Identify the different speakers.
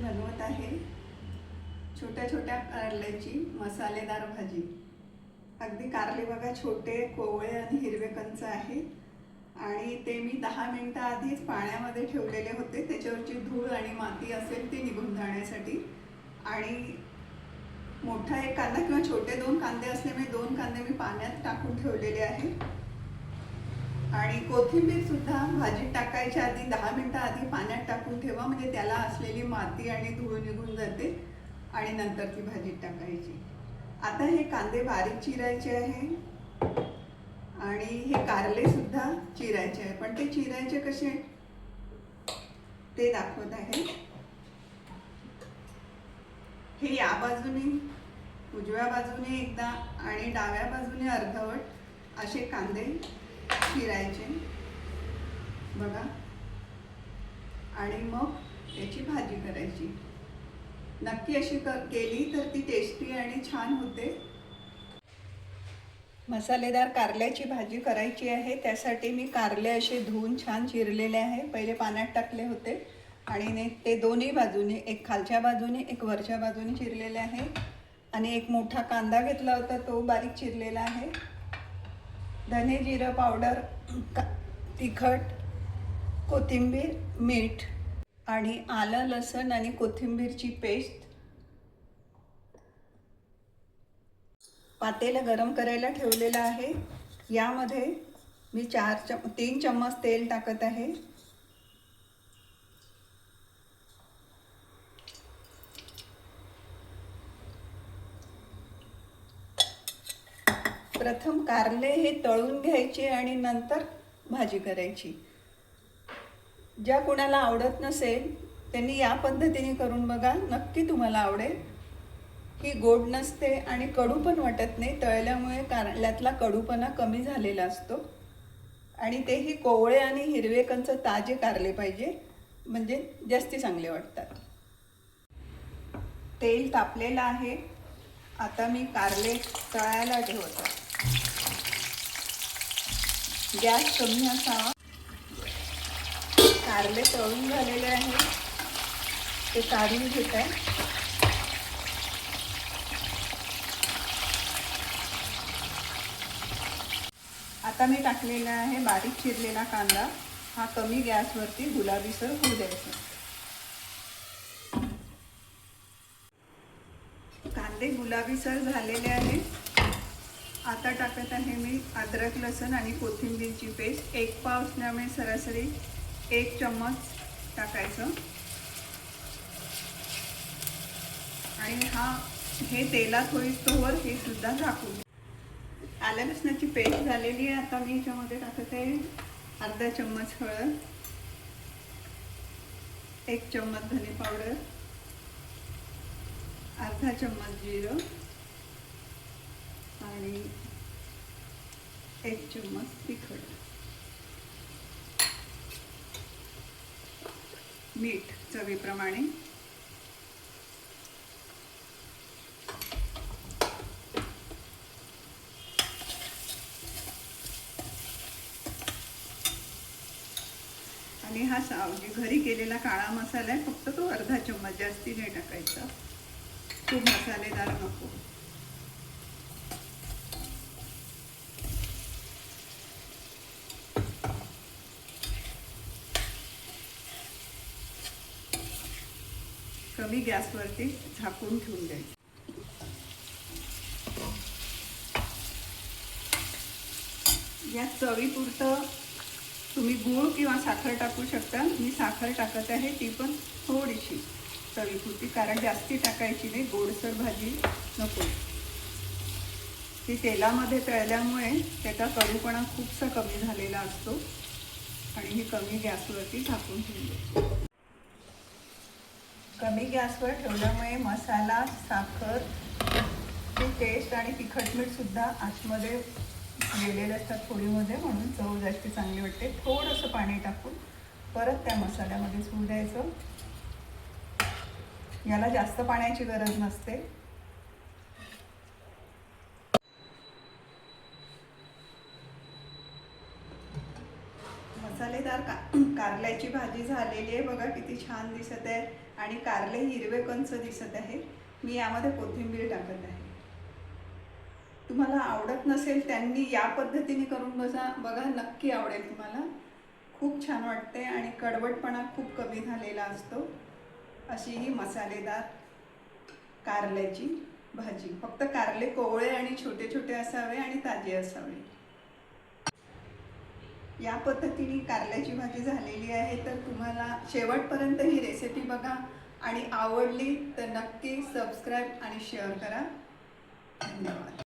Speaker 1: बनवत आहे छोट्या छोट्या कारल्याची मसालेदार भाजी। अगदी कारले बघा छोटे कोवळे आणि हिरवे कंच आहेत आणि ते मी 10 मिनिटं आधीच पाण्यामध्ये ठेवलेले होते, त्याच्यावरची धूळ आणि माती असेल ती निघून जाण्यासाठी। आणि मोठा एक कांदा किंवा छोटे 2 कांदे असल्यामुळे 2 कांदे मी पाण्यात टाकून ठेवलेले आहे। आणि कोथिंबीर सुद्धा भाजीत टाकायच्या आधी 10 मिनिटं आधी पाण्यात टाकून ठेवा, म्हणजे त्याला असलेली माती आणि धूळ निघून जाते आणि नंतर ती भाजीत टाकायची। आता हे कांदे बारीक चिरायचे आहे आणि हे कारले सुद्धा चिरायचे आहे, पण ते चिरायचे कसे ते दाखवत आहे। हे या बाजूने उजव्या बाजूने एकदा आणि डाव्या बाजूने अर्धवट असे कांदे चिरायचे बघा, आणि मग त्याची भाजी करायची। नक्की अशी केली तर ती टेस्टी आणि छान होते। मसालेदार कारल्याची भाजी करायची आहे, त्यासाठी मी कारले असे धुवून छान चिरलेले आहे। पहिले पाण्यात टाकले होते आणि ते दोन्ही बाजूने, एक खालच्या बाजूने एक वरच्या बाजूने चिरलेले आहे। आणि एक मोठा कांदा घेतला होता तो बारीक चिरलेला आहे। धने जिरं पावडर, तिखट, कोथिंबीर, मीठ आणि आलं लसूण आणि कोथिंबीरची पेस्ट। पातेलं गरम करायला ठेवलेलं आहे, यामध्ये मी 3 चम्मच तेल टाकत आहे। प्रथम कारले हे तळून घ्यायचे आणि नंतर भाजी करायची। ज्या कुणाला आवडत नसेल त्यांनी या पद्धतीने करून बघा, नक्की तुम्हाला आवडेल। ही गोड नसते आणि कडू पण वाटत नाही, तळल्यामुळे कारल्यातला कडूपणा कमी झालेला असतो। आणि तेही कोवळे आणि हिरवे कंच ताजे कारले पाहिजे, म्हणजे जास्ती चांगले वाटतात। तेल तापलेलं आहे, आता मी कारले तळायला ठेवतो। गॅस कमी असावा। कारले तळून झालेले आहे, ते काढून घेत आहे। आता मी टाकलेला आहे बारीक चिरलेला कांदा, हा कमी गॅसवरती गुलाबीसर होऊ द्यायचा। कांदे गुलाबीसर झालेले आहे, आता टाकत आहे मी अद्रक लसूण आणि कोथिंबीरची पेस्ट। 1 पाव असल्यामुळे सरासरी 1 चम्मच टाकायचं। आणि हे तेलात होईस्तोवर हे सुद्धा झाकून। आलं लसणाची पेस्ट झालेली आहे, आता मी याच्यामध्ये टाकत आहे अर्धा चम्मच हळद, 1 चम्मच धने पावडर, अर्धा चम्मच जिरं आणि 1 चम्मच तिखट, मीठ चवीप्रमाणे। आणि हा घरी केलेला काळा मसाला आहे, फक्त तो अर्धा चम्मच, जास्ती नाही टाकायचा, खूप मसालेदार नको। कमी गॅसवरती झाकून ठेवून द्यायचं। या चवीपुरतं तुम्ही गूळ किंवा साखर टाकू शकता। मी साखर टाकत आहे, ती पण थोडीशी चवीपुरती, कारण जास्ती टाकायची नाही, गोडसर भाजी नको। ती तेलामध्ये तळल्यामुळे त्याचा कडूपणा खूपसा कमी झालेला असतो आणि हे कमी गॅसवरती झाकून ठेवले। कमी गॅसवर ठेवल्यामुळे मसाला, साखर, टेस्ट आणि तिखट मीठ सुद्धा आतमध्ये गेलेले असतात फोडीमध्ये, म्हणून चव जास्त चांगली वाटते। थोडंसं पाणी टाकून परत त्या मसाल्यामध्ये सोडून द्यायचं। याला जास्त पाण्याची गरज नसते। मसालेदार कारल्याची भाजी झालेली आहे बघा, किती छान दिसत आहे आणि कारले हिरवे कंच दिसत आहे. मी यामध्ये कोथिंबीर टाकत आहे. तुम्हाला आवडत नसेल त्यांनी या पद्धतीने करून बघा, नक्की आवडेल तुम्हाला. खूप छान वाटते आणि कडवटपणा खूप कमी झालेला असतो. अशी ही मसालेदार कारल्याची भाजी. फक्त कारले कोवळे आणि छोटे छोटे असावे आणि ताजे असावे. या पद्धतीने कारल्याची भाजी झालेली आहे. तर तुम्हाला शेवटपर्यंत ही रेसिपी बघा आणि आवडली तर नक्की सबस्क्राईब आणि शेअर करा. धन्यवाद.